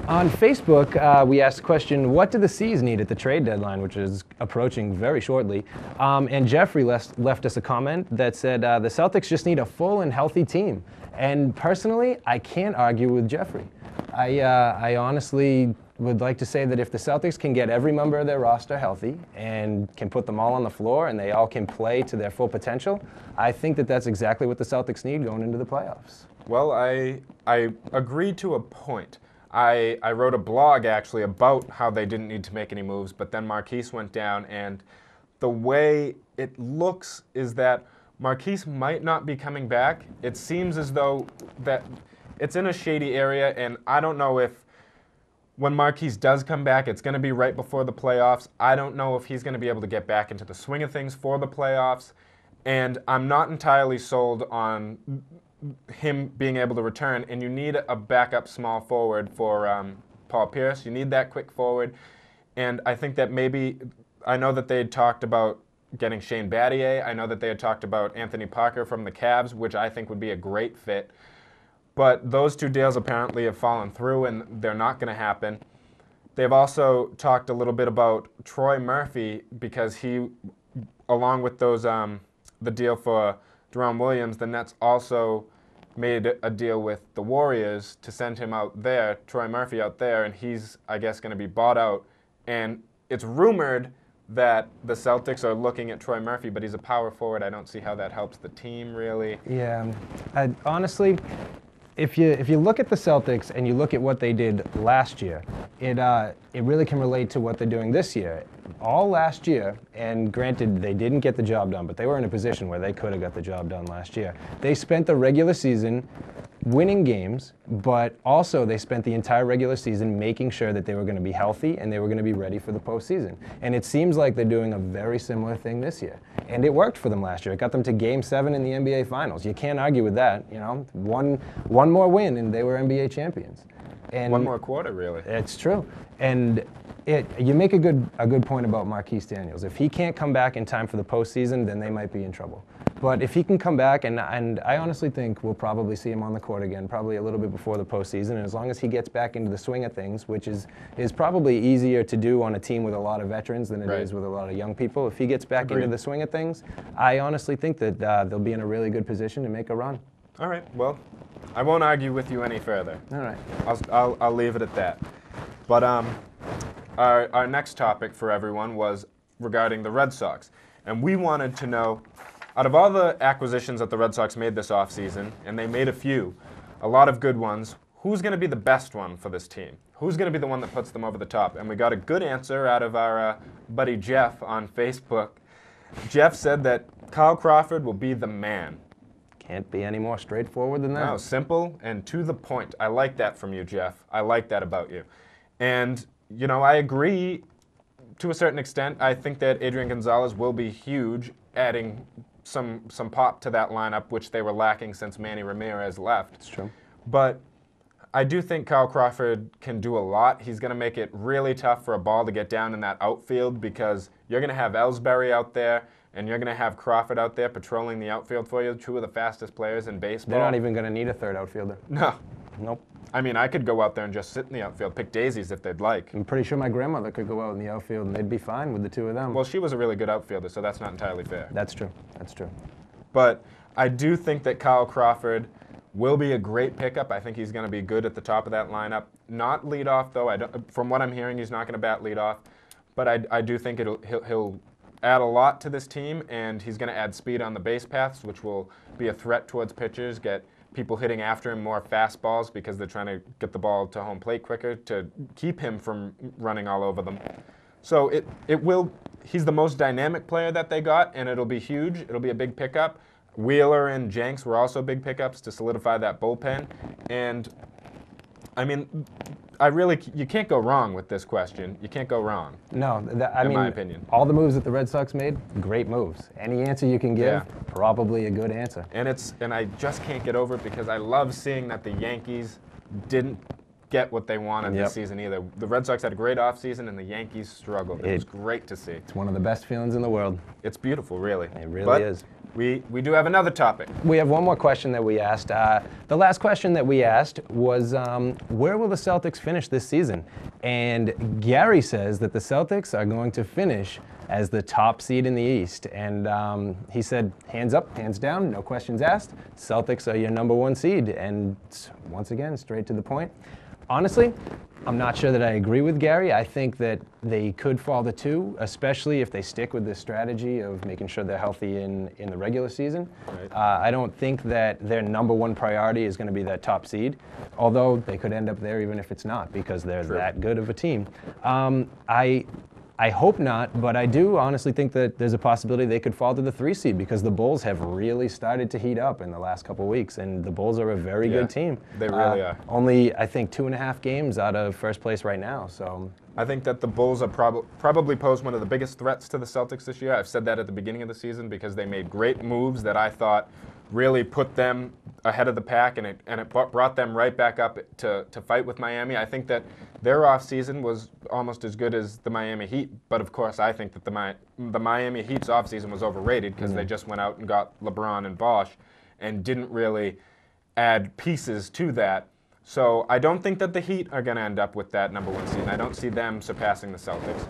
On Facebook, we asked the question, what do the C's need at the trade deadline, which is approaching very shortly? And Jeffrey left us a comment that said, the Celtics just need a full and healthy team. And personally, I can't argue with Jeffrey. I honestly would like to say that if the Celtics can get every member of their roster healthy and can put them all on the floor and they all can play to their full potential, I think that that's exactly what the Celtics need going into the playoffs. Well, I agree to a point. I wrote a blog actually about how they didn't need to make any moves, but then Marquise went down, and the way it looks is that Marquise might not be coming back. It seems as though that it's in a shady area, and I don't know if when Marquise does come back, it's going to be right before the playoffs. I don't know if he's going to be able to get back into the swing of things for the playoffs, and I'm not entirely sold on him being able to return, and you need a backup small forward for Paul Pierce. You need that quick forward, and I think that maybe, I know that they had talked about getting Shane Battier. I know that they had talked about Anthony Parker from the Cavs, which I think would be a great fit. But those two deals apparently have fallen through, and they're not going to happen. They've also talked a little bit about Troy Murphy, because he, along with those the deal for Jerome Williams, the Nets also made a deal with the Warriors to send him out there, Troy Murphy out there, and he's, I guess, going to be bought out. And it's rumored that the Celtics are looking at Troy Murphy, but he's a power forward. I don't see how that helps the team, really. Yeah, honestly, if you look at the Celtics and you look at what they did last year, it really can relate to what they're doing this year. All last year, and granted they didn't get the job done, but they were in a position where they could have got the job done last year. They spent the regular season winning games, but also they spent the entire regular season making sure that they were going to be healthy and they were going to be ready for the postseason. And it seems like they're doing a very similar thing this year. And it worked for them last year. It got them to Game 7 in the NBA Finals. You can't argue with that. You know, one more win and they were NBA champions. And one more quarter, really. It's true. And you make a good point about Marquise Daniels. If he can't come back in time for the postseason, then they might be in trouble. But if he can come back, and I honestly think we'll probably see him on the court again, probably a little bit before the postseason, and as long as he gets back into the swing of things, which is probably easier to do on a team with a lot of veterans than it is with a lot of young people, if he gets back into the swing of things, I honestly think that they'll be in a really good position to make a run. All right, well, I won't argue with you any further. All right. I'll leave it at that. But our next topic for everyone was regarding the Red Sox. And we wanted to know, out of all the acquisitions that the Red Sox made this offseason, and they made a lot of good ones, who's going to be the best one for this team? Who's going to be the one that puts them over the top? And we got a good answer out of our buddy Jeff on Facebook. Jeff said that Kyle Crawford will be the man. Can't be any more straightforward than that. No, simple and to the point. I like that from you, Jeff. I like that about you. And, you know, I agree to a certain extent. I think that Adrian Gonzalez will be huge, adding some pop to that lineup, which they were lacking since Manny Ramirez left. It's true. But I do think Kyle Crawford can do a lot. He's going to make it really tough for a ball to get down in that outfield, because you're going to have Ellsbury out there, and you're going to have Crawford out there patrolling the outfield for you, two of the fastest players in baseball. They're not even going to need a third outfielder. No. Nope. I mean, I could go out there and just sit in the outfield, pick daisies if they'd like. I'm pretty sure my grandmother could go out in the outfield and they'd be fine with the two of them. Well, she was a really good outfielder, so that's not entirely fair. That's true. That's true. But I do think that Kyle Crawford will be a great pickup. I think he's going to be good at the top of that lineup. Not lead off, though. From what I'm hearing, he's not going to bat lead off. But I do think he'll add a lot to this team, and he's going to add speed on the base paths, which will be a threat towards pitchers, get people hitting after him more fastballs because they're trying to get the ball to home plate quicker to keep him from running all over them. So he's the most dynamic player that they got, and it'll be huge. It'll be a big pickup. Wheeler and Jenks were also big pickups to solidify that bullpen. And, I mean, you can't go wrong with this question. You can't go wrong. No, in my opinion. All the moves that the Red Sox made, great moves. Any answer you can give, probably a good answer. And I just can't get over it because I love seeing that the Yankees didn't get what they wanted this season either. The Red Sox had a great offseason and the Yankees struggled. It was great to see. It's one of the best feelings in the world. It's beautiful, really. It really is. we do have another topic. We have one more question that we asked. The last question that we asked was, where will the Celtics finish this season? And Gary says that the Celtics are going to finish as the top seed in the East. And he said, hands up, hands down, no questions asked. Celtics are your #1 seed. And once again, straight to the point. Honestly, I'm not sure that I agree with Gary. I think that they could fall to 2, especially if they stick with this strategy of making sure they're healthy in the regular season. Right. I don't think that their #1 priority is going to be that top seed, although they could end up there even if it's not, because they're True. that good of a team. I hope not, but I do honestly think that there's a possibility they could fall to the 3 seed, because the Bulls have really started to heat up in the last couple weeks, and the Bulls are a very Yeah, good team. they really are. Only, I think, 2.5 games out of first place right now. So I think that the Bulls are probably pose one of the biggest threats to the Celtics this year. I've said that at the beginning of the season because they made great moves that I thought really put them ahead of the pack, and it brought them right back up to fight with Miami. I think that their offseason was almost as good as the Miami Heat, but of course I think that the Miami Heat's offseason was overrated because they just went out and got LeBron and Bosh and didn't really add pieces to that. So I don't think that the Heat are going to end up with that #1 seed. I don't see them surpassing the Celtics.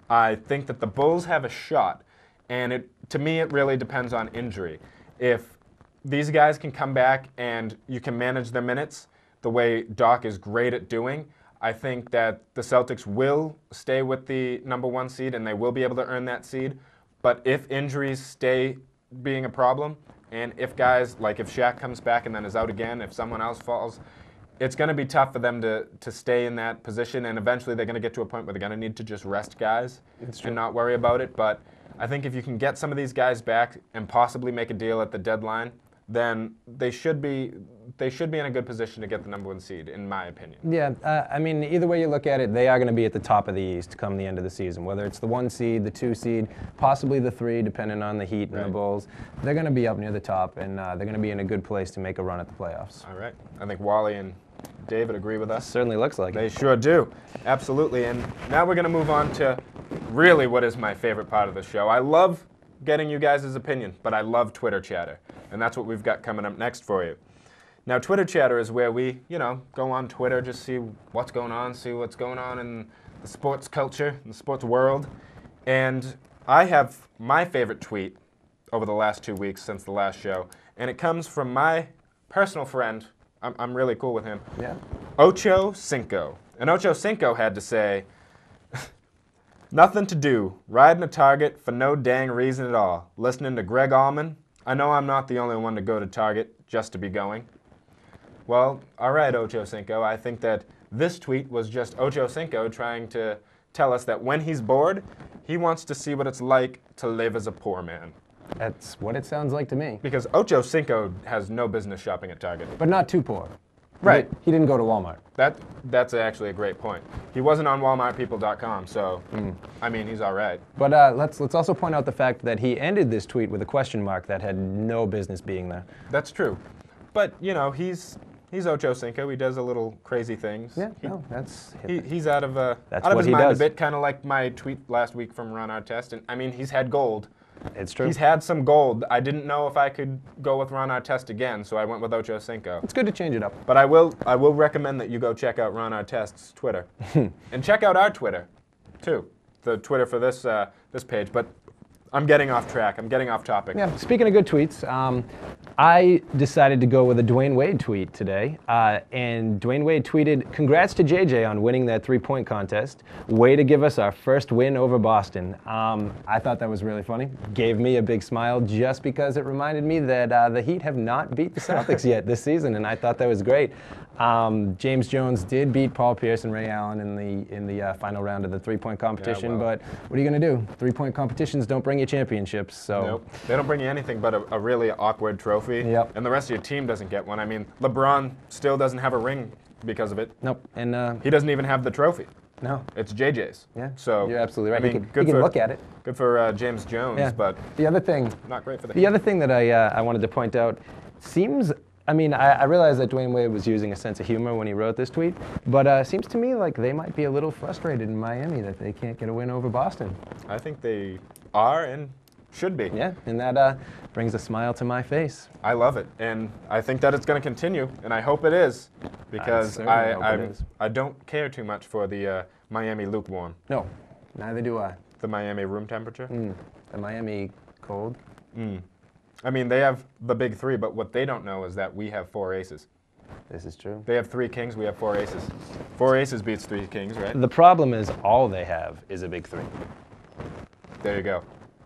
I think that the Bulls have a shot, and to me it really depends on injury. If these guys can come back and you can manage their minutes the way Doc is great at doing, I think that the Celtics will stay with the #1 seed and they will be able to earn that seed. But if injuries stay being a problem, and if guys, like if Shaq comes back and then is out again, if someone else falls, it's going to be tough for them to stay in that position, and eventually they're going to get to a point where they're going to need to just rest guys and not worry about it. But I think if you can get some of these guys back and possibly make a deal at the deadline, then they should be in a good position to get the #1 seed, in my opinion. yeah, I mean, either way you look at it, they are going to be at the top of the East come the end of the season. Whether it's the 1 seed, the 2 seed, possibly the 3, depending on the Heat and the Bulls, they're going to be up near the top, and they're going to be in a good place to make a run at the playoffs. All right. I think Wally and David agree with us. Certainly looks like They it. sure do. Absolutely. And now we're going to move on to really what is my favorite part of the show. I love getting you guys' opinion, but I love Twitter chatter. And that's what we've got coming up next for you. Now, Twitter chatter is where we, go on Twitter, just see what's going on, in the sports culture, in the sports world. And I have my favorite tweet over the last 2 weeks since the last show, and it comes from my personal friend. I'm really cool with him. Yeah. Ocho Cinco. And Ocho Cinco had to say, nothing to do, riding a Target for no dang reason at all, listening to Greg Allman. I know I'm not the only one to go to Target just to be going. Well, all right, Ocho Cinco. I think that this tweet was just Ocho Cinco trying to tell us that when he's bored, he wants to see what it's like to live as a poor man. That's what it sounds like to me. Because Ocho Cinco has no business shopping at Target. But not too poor. Right. He didn't go to Walmart. That's actually a great point. He wasn't on WalmartPeople.com, so I mean, he's all right. But let's also point out the fact that he ended this tweet with a question mark that had no business being there. That's true. But he's Ocho Cinco. He does a little crazy things. Yeah, no, that's He's out of That's out of what his he mind does. a bit, kind of like my tweet last week from Ron Artest. And I mean, he's had gold. it's true. He's had some gold. I didn't know if I could go with Ron Artest again, so I went with Ocho Cinco. It's good to change it up. But I will recommend that you go check out Ron Artest's Twitter, and check out our Twitter, too, the Twitter for this this page. But I'm getting off track. I'm getting off topic. Yeah, speaking of good tweets, I decided to go with a Dwayne Wade tweet today. And Dwayne Wade tweeted, "Congrats to JJ on winning that 3-point contest. Way to give us our first win over Boston." I thought that was really funny. Gave me a big smile just because it reminded me that the Heat have not beat the Celtics yet this season, and I thought that was great. James Jones did beat Paul Pierce and Ray Allen in the final round of the 3-point competition, well. but what are you going to do? 3-point competitions don't bring you championships, so... Nope. They don't bring you anything but a really awkward trophy. Yep. And the rest of your team doesn't get one. I mean, LeBron still doesn't have a ring because of it. Nope, and... He doesn't even have the trophy. No. It's JJ's. Yeah, So you're absolutely right. I mean, he can look at it. Good for James Jones, Yeah. but The other thing, not great for the the Heat. other thing that I wanted to point out seems. I mean, I realize that Dwayne Wade was using a sense of humor when he wrote this tweet, but it seems to me like they might be a little frustrated in Miami that they can't get a win over Boston. I think they are, and Should be. Yeah, and that brings a smile to my face. I love it, and I think that it's going to continue, and I hope it is, because certainly hope it is. I don't care too much for the Miami lukewarm, No, neither do I. the Miami room temperature. The Miami cold. I mean, they have the big three, but what they don't know is that we have 4 aces. This is true. They have 3 kings, we have 4 aces. 4 aces beats 3 kings, right? The problem is all they have is a big 3. There you go.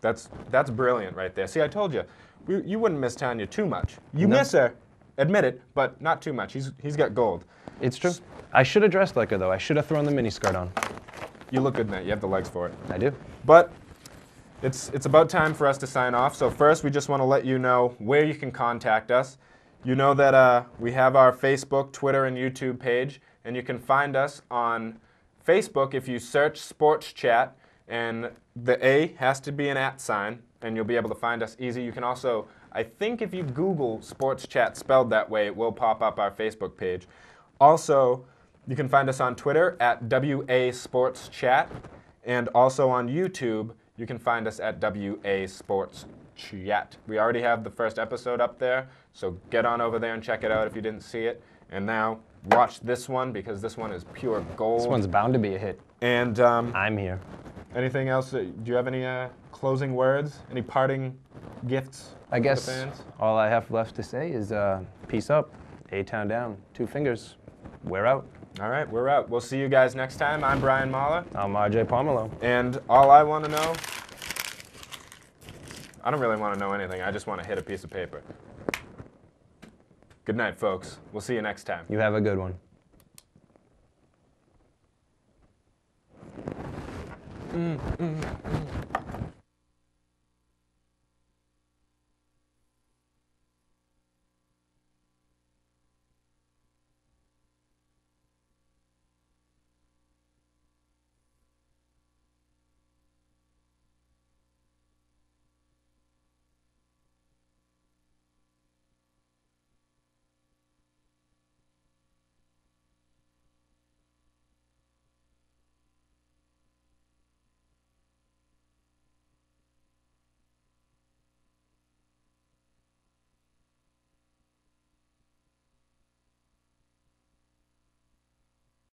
That's brilliant right there. See, I told you, you wouldn't miss Tanya too much. You No. miss her, admit it, but not too much. He's got gold. It's true. I should have dressed like her, though. I should have thrown the miniskirt on. You look good in that. You have the legs for it. I do. But it's about time for us to sign off. So first, we just want to let you know where you can contact us. You know that we have our Facebook, Twitter, and YouTube page, and you can find us on Facebook if you search Sports Chat, and the A has to be an @ sign, and you'll be able to find us easy. You can also, I think if you Google Sports Chat spelled that way, it will pop up our Facebook page. Also, you can find us on Twitter at WA Sports Chat, and also on YouTube, you can find us at WA Sports Chat. We already have the first episode up there, so get on over there and check it out if you didn't see it. And now, watch this one, because this one is pure gold. This one's bound to be a hit. And I'm here. anything else? Do you have any closing words? Any parting gifts I for guess the fans? all I have left to say is peace up. A-Town down. 2 fingers. We're out. All right, we're out. We'll see you guys next time. I'm Brian Mahler. I'm RJ Pomelo. And all I want to know, I don't really want to know anything. I just want to hit a piece of paper. Good night, folks. We'll see you next time. You have a good one.